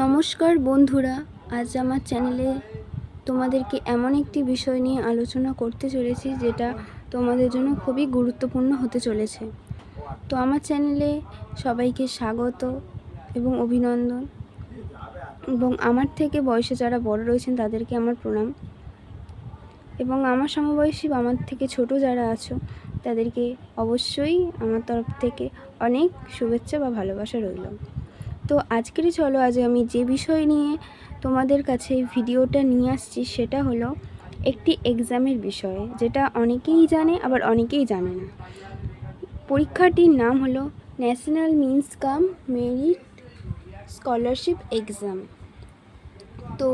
নমস্কার বন্ধুরা, আজ আমার চ্যানেলে তোমাদেরকে এমন একটি বিষয় নিয়ে আলোচনা করতে চলেছি যেটা তোমাদের জন্য খুবই গুরুত্বপূর্ণ হতে চলেছে। তো আমার চ্যানেলে সবাইকে স্বাগত এবং অভিনন্দন, এবং আমার থেকে বয়সে যারা বড় রয়েছেন তাদেরকে আমার প্রণাম, এবং আমার সমবয়সী বা আমার থেকে ছোট যারা আছো তাদেরকে অবশ্যই আমার তরফ থেকে অনেক শুভেচ্ছা বা ভালোবাসা রইল। তো আজ আমি যে বিষয় নিয়ে তোমাদের কাছে ভিডিওটা নিয়ে আসছি সেটা হলো একটি এক্সামের বিষয়, যেটা অনেকেই জানে আবার অনেকেই জানে না। পরীক্ষাটির নাম হলো national means cum merit scholarship exam. তো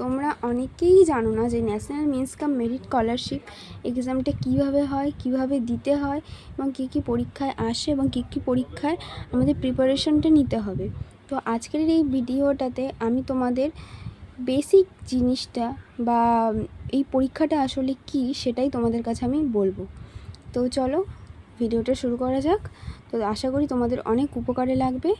তোমরা অনেকেই জানো না যে national means cum merit scholarship এক্সামটা কীভাবে হয়, কীভাবে দিতে হয়, এবং কী কী পরীক্ষায় আসে এবং কী কী পরীক্ষায় আমাদের প্রিপারেশনটা নিতে হবে। তো আজকের এই ভিডিওটাতে আমি তোমাদের বেসিক জিনিসটা বা এই পরীক্ষাটা আসলে কী সেটাই তোমাদের কাছে আমি বলবো। তো চলো ভিডিওটা শুরু করা যাক। তো আশা করি তোমাদের অনেক উপকারে লাগবে।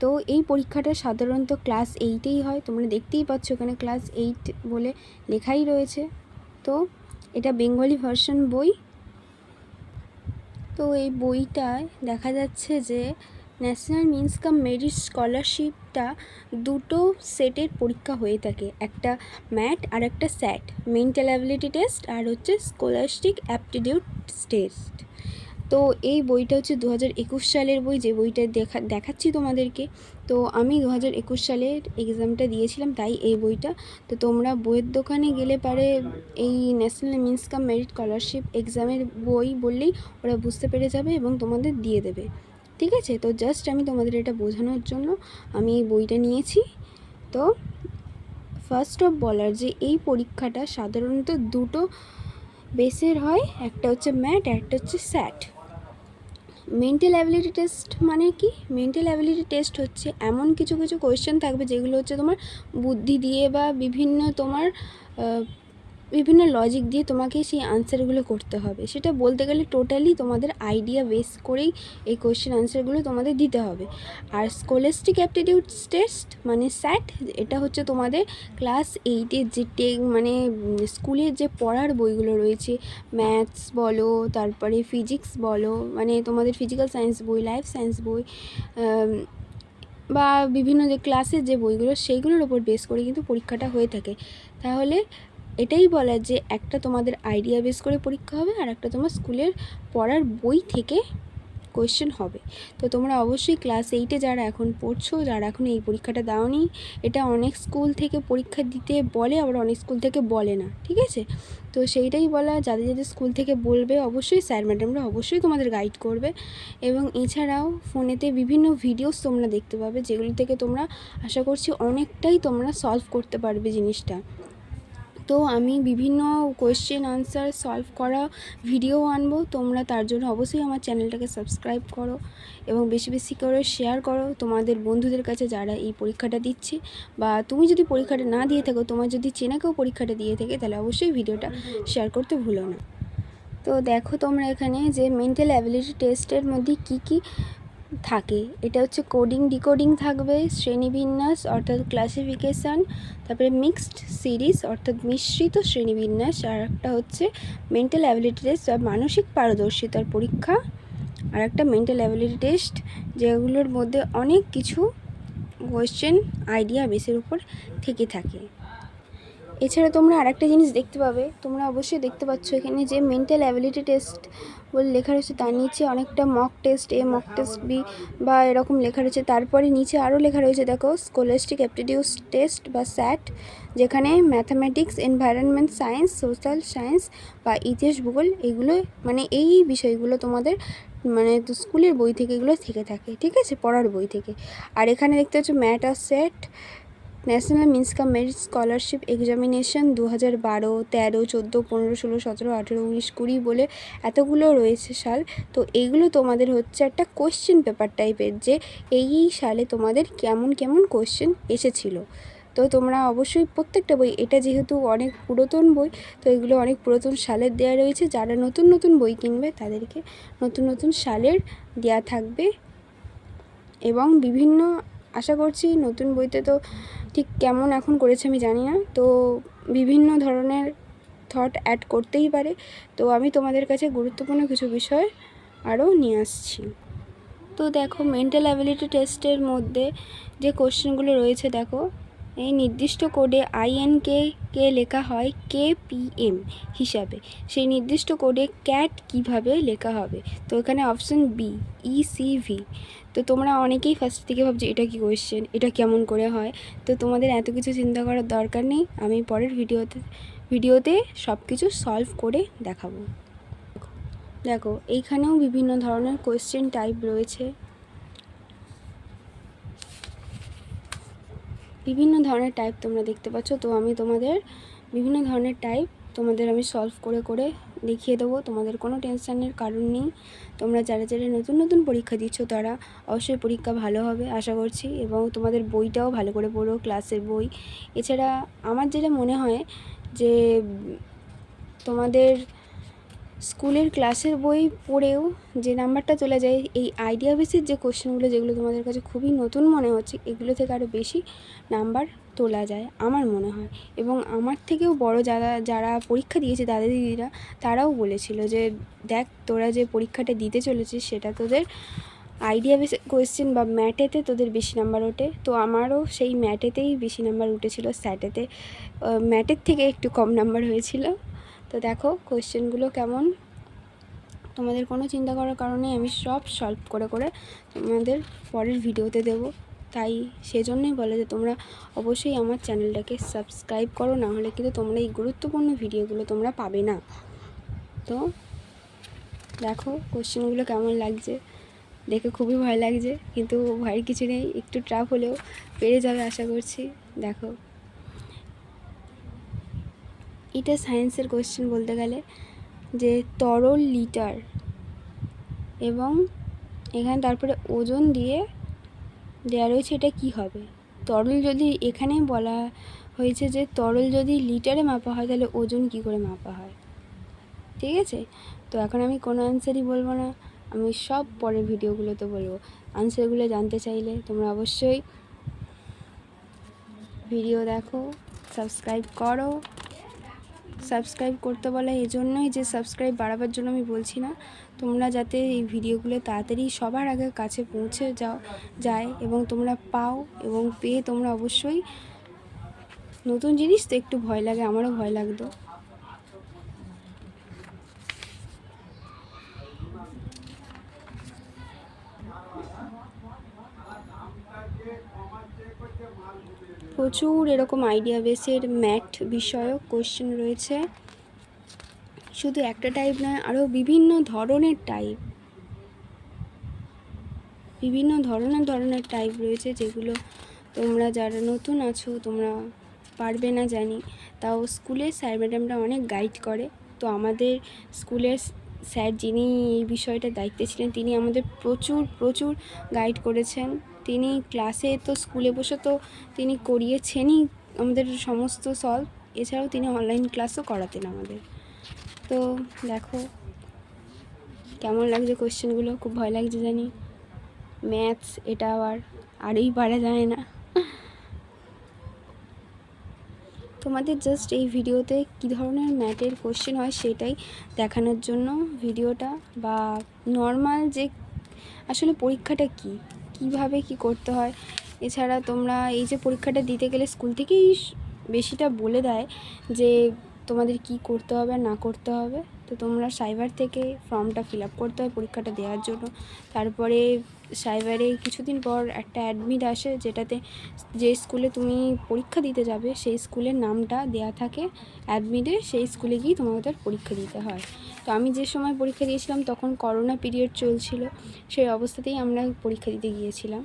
তো এই পরীক্ষাটা সাধারণত ক্লাস 8এই হয়, তোমরা দেখতেই পাচ্ছ এখানে ক্লাস 8 বলে লেখাই রয়েছে। তো এটা বেঙ্গলি ভার্সন বই। তো এই বইটায় দেখা যাচ্ছে যে ন্যাশনাল মিন্স কাম মেরিট স্কলারশিপটা দুটো সেটের পরীক্ষা হয়ে থাকে, একটা ম্যাট আর একটা স্যাট, মেন্টাল অ্যাবিলিটি টেস্ট আর হচ্ছে স্কলাস্টিক অ্যাপটিটিউড টেস্ট। তো এই বইটা হচ্ছে 2021 সালের বই, যে বইটা দেখাচ্ছি তোমাদেরকে। তো আমি 2021 সালের এক্সামটা দিয়েছিলাম, তাই এই বইটা। তো তোমরা বইয়ের দোকানে গেলে পারে এই national means cum merit scholarship এক্সামের বই বললেই ওরা বুঝতে পেরে যাবে এবং তোমাদের দিয়ে দেবে, ঠিক আছে? তো জাস্ট আমি তোমাদের এটা বোঝানোর জন্য আমি এই বইটা নিয়েছি। তো ফার্স্ট অফ বলার যে এই পরীক্ষাটা সাধারণত দুটো বেসের হয়, একটা হচ্ছে ম্যাট আর একটা হচ্ছে স্যাট। মেন্টাল অ্যাবিলিটি টেস্ট মানে কি? মেন্টাল অ্যাবিলিটি টেস্ট হচ্ছে এমন কিছু কিছু কোয়েশ্চেন থাকবে যেগুলো হচ্ছে তোমার বুদ্ধি দিয়ে বা বিভিন্ন লজিক দিয়ে তোমাকে সেই আনসারগুলো করতে হবে। সেটা বলতে গেলে টোটালি তোমাদের আইডিয়া বেস করেই এই কোয়েশ্চেন আনসারগুলো তোমাদের দিতে হবে। আর স্কলাস্টিক অ্যাপটিটিউড টেস্ট মানে স্যাট, এটা হচ্ছে তোমাদের ক্লাস 8-এর যে স্কুলের যে পড়ার বইগুলো রয়েছে, ম্যাথস বলো, তারপরে ফিজিক্স বলো, মানে তোমাদের ফিজিক্যাল সায়েন্স বই, লাইফ সায়েন্স বই, বা বিভিন্ন যে ক্লাসের যে বইগুলো সেইগুলোর ওপর বেস করে কিন্তু পরীক্ষাটা হয়ে থাকে। তাহলে এটাই বলার যে একটা তোমাদের আইডিয়া বেস করে পরীক্ষা হবে আর একটা তোমার স্কুলের পড়ার বই থেকে কোয়েশ্চেন হবে। তো তোমরা অবশ্যই ক্লাস 8-এ যারা এখন পড়ছো, যারা এখন এই পরীক্ষাটা দাওনি, এটা অনেক স্কুল থেকে পরীক্ষা দিতে বলে, আবার অনেক স্কুল থেকে বলে না, ঠিক আছে? তো সেইটাই বলা, যাদের যাদের স্কুল থেকে বলবে অবশ্যই স্যার ম্যাডামরা অবশ্যই তোমাদের গাইড করবে। এবং এছাড়াও ফোনেতে বিভিন্ন ভিডিওস তোমরা দেখতে পাবে, যেগুলো থেকে তোমরা আশা করছি অনেকটাই তোমরা সলভ করতে পারবে জিনিসটা। তো আমি বিভিন্ন কোয়েশ্চেন আনসার সলভ করা ভিডিও আনবো, তোমরা তার জন্য অবশ্যই আমার চ্যানেলটাকে সাবস্ক্রাইব করো এবং বেশি বেশি করে শেয়ার করো তোমাদের বন্ধুদের কাছে যারা এই পরীক্ষাটা দিচ্ছে। বা তুমি যদি পরীক্ষাটা না দিয়ে থাকো, তোমার যদি চেনা কেউ পরীক্ষাটা দিয়ে থাকে, তাহলে অবশ্যই ভিডিওটা শেয়ার করতে ভুলো না। তো দেখো তোমরা এখানে যে মেন্টাল অ্যাবিলিটি টেস্টের মধ্যে কি কি থাকে, এটা হচ্ছে কোডিং ডিকোডিং থাকবে, শ্রেণীবিন্যাস অর্থাৎ ক্লাসিফিকেশান, তারপরে মিক্সড সিরিজ অর্থাৎ মিশ্রিত শ্রেণীবিন্যাস, আর একটা হচ্ছে মেন্টাল অ্যাবিলিটি টেস্ট বা মানসিক পারদর্শিতার পরীক্ষা, আর একটা মেন্টাল অ্যাবিলিটি টেস্ট যেগুলোর মধ্যে অনেক কিছু কোয়েশ্চেন আইডিয়া বেসের উপর থেকে থাকে। এছাড়া তোমরা আরেকটা জিনিস দেখতে পাবে, তোমরা অবশ্যই দেখতে পাচ্ছ এখানে যে মেন্টাল অ্যাবিলিটি টেস্ট বলে লেখা রয়েছে, তার নিচে অনেকটা মক টেস্ট এ, মক টেস্ট বি বা এরকম লেখা রয়েছে। তারপরে নিচে আরও লেখা রয়েছে, দেখো স্কলাস্টিক অ্যাপটিটিউড টেস্ট বা স্যাট, যেখানে mathematics, environment science, social science বা ইতিহাস, ভূগোল, এগুলো মানে এই বিষয়গুলো তোমাদের তো স্কুলের বই থেকে এগুলো থেকে থাকে, ঠিক আছে, পড়ার বই থেকে। আর এখানে দেখতে পাচ্ছ ম্যাট আর SAT national means cum merit scholarship examination 2012, 13, 14, 15, 16, 17, 18, 19, 20 বলে এতগুলো রয়েছে সাল। তো এইগুলো তোমাদের হচ্ছে একটা কোয়েশ্চেন পেপার টাইপের, যে এই সালে তোমাদের কেমন কেমন কোয়েশ্চেন এসেছিলো। তো তোমরা অবশ্যই প্রত্যেকটা বই, এটা যেহেতু অনেক পুরাতন বই, তো এগুলো অনেক পুরাতন সালের দেওয়া রয়েছে। যারা নতুন নতুন বই কিনবে তাদেরকে নতুন নতুন সালের দেওয়া থাকবে এবং বিভিন্ন আশা করছি নতুন বইতে তো ঠিক কেমন এখন করেছে আমি জানি না, তো বিভিন্ন ধরনের থট অ্যাড করতেই পারে। তো আমি তোমাদের কাছে গুরুত্বপূর্ণ কিছু বিষয় আরও নিয়ে আসছি। তো দেখো, মেন্টাল অ্যাবিলিটি টেস্টের মধ্যে যে কোশ্চেনগুলো রয়েছে, দেখো এই নির্দিষ্ট কোডে কে লেখা হয় KPM হিসাবে, সেই নির্দিষ্ট কোডে ক্যাট কিভাবে লেখা হবে। তো এখানে অপশন বি ECV। তো তোমরা অনেকেই ফার্স্ট থেকে ভাবছো এটা কি কোয়েশ্চেন, এটা কেমন করে হয়। তো তোমাদের এত কিছু চিন্তা করার দরকার নেই, আমি পরের ভিডিওতে সব কিছু সলভ করে দেখাবো। দেখো এইখানেও বিভিন্ন ধরনের কোয়েশ্চেন টাইপ রয়েছে, বিভিন্ন ধরনের টাইপ তোমরা দেখতে পাচ্ছ। তো আমি তোমাদের বিভিন্ন ধরনের টাইপ আমি সলভ করে করে দেখিয়ে দেবো, তোমাদের কোনো টেনশানের কারণ নেই। তোমরা যারা যারা নতুন নতুন পরীক্ষা দিচ্ছ তারা অবশ্যই পরীক্ষা ভালো হবে আশা করছি, এবং তোমাদের বইটাও ভালো করে পড়ো, ক্লাসের বই। এছাড়া আমার যেটা মনে হয় যে তোমাদের স্কুলের ক্লাসের বই পড়েও যে নাম্বারটা চলে যায়, এই আইডিয়া বেসিস যে কোশ্চেনগুলো যেগুলো তোমাদের কাছে খুবই নতুন মনে হচ্ছে, এগুলো থেকে আরও বেশি নাম্বার তোলা যায় আমার মনে হয়। এবং আমার থেকেও বড় যারা পরীক্ষা দিয়েছে দাদা দিদিরা, তারাও বলেছিল যে দেখ তোরা যে পরীক্ষাটা দিতে চলেছিস সেটা তোদের আইডিয়া বেস কোয়েশ্চেন বা ম্যাটেতে তোদের বেশি নাম্বার ওঠে। তো আমারও সেই ম্যাটেতেই বেশি নাম্বার উঠেছিল, স্যাটেতে ম্যাটের থেকে একটু কম নাম্বার হয়েছিল। তো দেখো কোয়েশ্চেনগুলো কেমন, তোমাদের কোনো চিন্তা করার কারণে আমি সব সলভ করে করে তোমাদের পরের ভিডিওতে দেব। তাই সেজন্যই বলে যে তোমরা অবশ্যই আমার চ্যানেলটাকে সাবস্ক্রাইব করো, না হলে কিন্তু তোমরা এই গুরুত্বপূর্ণ ভিডিওগুলো তোমরা পাবে না। তো দেখো কোয়েশ্চেনগুলো কেমন লাগছে, দেখে খুবই ভয় লাগছে, কিন্তু ভয়ের কিছু নেই, একটু ট্রাফ হলেও পেরে যাবে আশা করছি। দেখো এটা সায়েন্সের কোয়েশ্চেন বলতে গেলে, যে তরল লিটার এবং এখানে তারপরে ওজন দিয়ে দেওয়া রয়েছে, এটা কি হবে। তরল যদি এখানে বলা হয়েছে যে তরল যদি লিটারে মাপা হয় তাহলে ওজন কি করে মাপা হয়, ঠিক আছে। তো এখন আমি কোনো অ্যান্সারই বলবো না, আমি সব পরের ভিডিওগুলোতে বলবো। আনসারগুলো জানতে চাইলে তোমরা অবশ্যই ভিডিও দেখো, সাবস্ক্রাইব করো। সাবস্ক্রাইব করতে বলা এই জন্যই যে সাবস্ক্রাইব বাড়াবার জন্য আমি বলছি না, তোমরা যাতে এই ভিডিওগুলো তাড়াতাড়ি সবার আগে কাছে পৌঁছে যায় এবং তোমরা পাও, এবং পেয়ে তোমরা অবশ্যই, নতুন জিনিস তো একটু ভয় লাগে, আমারও ভয় লাগতো। প্রচুর এরকম আইডিয়া বেসের ম্যাথ বিষয়ক কোশ্চেন রয়েছে, শুধু একটা টাইপ নয়, আরও বিভিন্ন ধরনের টাইপ রয়েছে, যেগুলো তোমরা যারা নতুন আছো তোমরা পারবে না জানি, তাও স্কুলের স্যার ম্যাডামরা অনেক গাইড করে। তো আমাদের স্কুলের স্যার যিনি এই বিষয়টা দায়িত্বে ছিলেন, তিনি আমাদের প্রচুর গাইড করেছেন। তিনি ক্লাসে তো স্কুলে বসে তো তিনি করিয়েছেনই আমাদের সমস্ত সলভ, এছাড়াও তিনি অনলাইন ক্লাসও করাতেন আমাদের। তো দেখো কেমন লাগছে কোশ্চেনগুলো, খুব ভয় লাগছে জানি, ম্যাথস এটা আবার আরই পারা যায় না। তোমাদের জাস্ট এই ভিডিওতে কী ধরনের ম্যাথের কোশ্চেন হয় সেটাই দেখানোর জন্য ভিডিওটা, বা নর্মাল যে আসলে পরীক্ষাটা কীভাবে কি করতে হয়। এছাড়া তোমরা এই যে পরীক্ষাটা দিতে গেলে স্কুল থেকেই বেশিটা বলে দেয় যে তোমাদের কি করতে হবে আর না করতে হবে। তো তোমরা সাইবার থেকে ফর্মটা ফিল আপ করতে হয় পরীক্ষাটা দেওয়ার জন্য। তারপরে সাইবারে কিছুদিন পর একটা অ্যাডমিট আসে, যেটাতে যে স্কুলে তুমি পরীক্ষা দিতে যাবে সেই স্কুলের নামটা দেয়া থাকে অ্যাডমিটে, সেই স্কুলে গিয়ে তোমাদের পরীক্ষা দিতে হয়। তো আমি যে সময় পরীক্ষা দিয়েছিলাম তখন করোনা পিরিয়ড চলছিল, সেই অবস্থাতেই আমরা পরীক্ষা দিতে গিয়েছিলাম।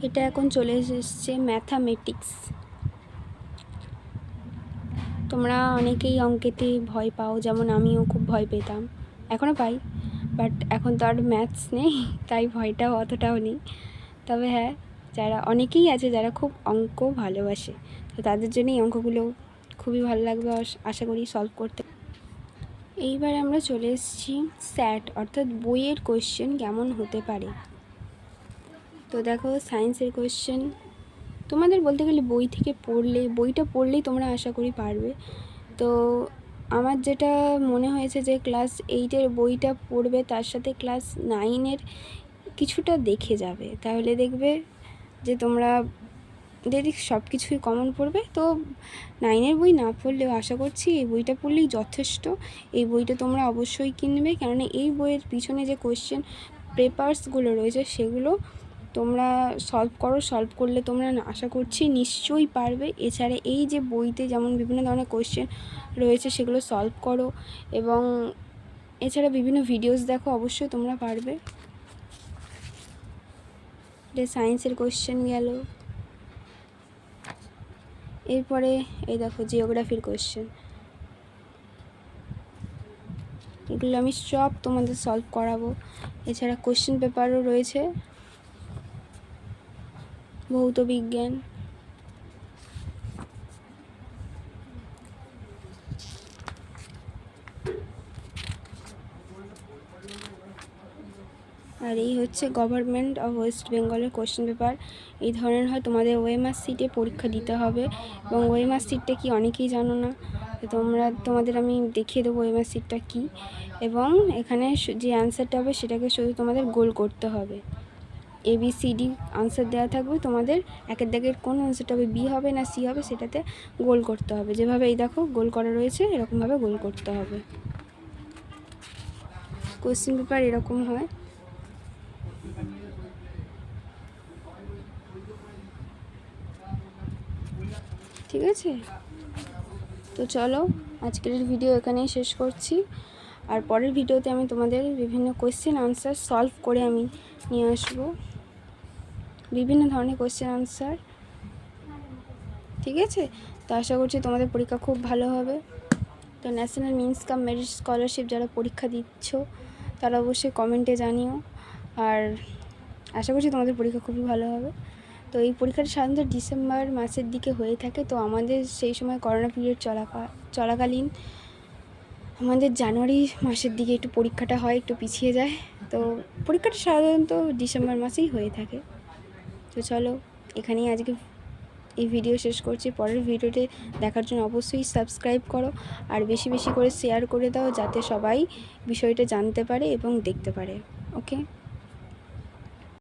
এটা এখন চলে এসেছে ম্যাথামেটিক্স। তোমরা অনেকেই অঙ্কেতে ভয় পাও, যেমন আমিও খুব ভয় পেতাম, এখনও পাই, বাট এখন তো আর ম্যাথস নেই, তাই ভয়টাও অতটাও নেই। তবে হ্যাঁ, অনেকেই আছে যারা খুব অঙ্ক ভালোবাসে, তো তাদের জন্যই অঙ্কগুলো খুবই ভালো লাগবে আশা করি সলভ করতে। এইবার আমরা চলে এসেছি স্যাট অর্থাৎ বইয়ের কোয়েশ্চেন কেমন হতে পারে। তো দেখো সায়েন্সের কোয়েশ্চেন তোমাদের বলতে গেলে বইটা পড়লেই তোমরা আশা করি পারবে। তো আমার যেটা মনে হয়েছে যে ক্লাস 8-এর বইটা পড়বে, তার সাথে ক্লাস 9-এর কিছুটা দেখে যাবে, তাহলে দেখবে যে তোমরা যদি সব কিছুই কমন পড়বে। তো 9-এর বই না পড়লেও আশা করছি এই বইটা পড়লেই যথেষ্ট। এই বইটা তোমরা অবশ্যই কিনবে, কেননা এই বইয়ের পিছনে যে কোয়েশ্চেন পেপারসগুলো রয়েছে সেগুলো তোমরা সলভ করলে তোমরা আশা করছি নিশ্চয়ই পারবে। এছাড়া এই যে বইতে যেমন বিভিন্ন ধরনের কোয়েশ্চেন রয়েছে সেগুলো সলভ করো, এবং এছাড়া বিভিন্ন ভিডিওস দেখো, অবশ্যই তোমরা পারবে। এটা সায়েন্সের কোয়েশ্চেন গেল। এরপরে এই দেখো জিওগ্রাফির কোয়েশ্চেন, এগুলো আমি সব তোমাদের সলভ করাবো। এছাড়া কোয়েশ্চেন পেপারও রয়েছে ভৌত বিজ্ঞান। আর এই হচ্ছে গভর্নমেন্ট অফ ওয়েস্ট বেঙ্গলের কোয়েশ্চেন পেপার। এই ধরনের হয় তোমাদের ওএমআর সিটে পরীক্ষা দিতে হবে, এবং ওএমআর সিটটা কি অনেকেই জানো না, তোমাদের আমি দেখিয়ে দেবো ওএমআর সিটটা কী। এবং এখানে যে অ্যান্সারটা হবে সেটাকে শুধু তোমাদের গোল করতে হবে। ABCD আনসার দেওয়া থাকবে, তোমাদের একের দাগের কোন আনসারটা হবে, বি হবে না সি হবে, সেটাতে গোল করতে হবে। যেভাবে এই দেখো গোল করা রয়েছে এরকমভাবে গোল করতে হবে। কোয়েশ্চেন পেপার এরকম হয়। ঠিক আছে, তো চলো আজকের ভিডিও এখানেই শেষ করছি। আর পরের ভিডিওতে আমি তোমাদের বিভিন্ন কোয়েশ্চেন আনসার সলভ করে আমি নিয়ে আসবো, বিভিন্ন ধরনের কোয়েশ্চেন আনসার। ঠিক আছে, তো আশা করছি তোমাদের পরীক্ষা খুব ভালো হবে। তো national means cum merit scholarship যারা পরীক্ষা দিচ্ছ তারা অবশ্যই কমেন্টে জানিও। আর আশা করছি তোমাদের পরীক্ষা খুবই ভালো হবে। তো এই পরীক্ষাটা সাধারণত ডিসেম্বর মাসের দিকে হয়ে থাকে। তো আমাদের সেই সময় করোনা পিরিয়ড চলাকালীন আমাদের জানুয়ারি মাসের দিকে একটু পরীক্ষাটা হয়, একটু পিছিয়ে যায়। তো পরীক্ষাটা সাধারণত ডিসেম্বর মাসেই হয়ে থাকে। তো চলো এখানেই আজকে এই ভিডিও শেষ করছি। পরের ভিডিওতে দেখার জন্য অবশ্যই সাবস্ক্রাইব করো, আর বেশি বেশি করে শেয়ার করে দাও যাতে সবাই বিষয়টা জানতে পারে এবং দেখতে পারে। ওকে।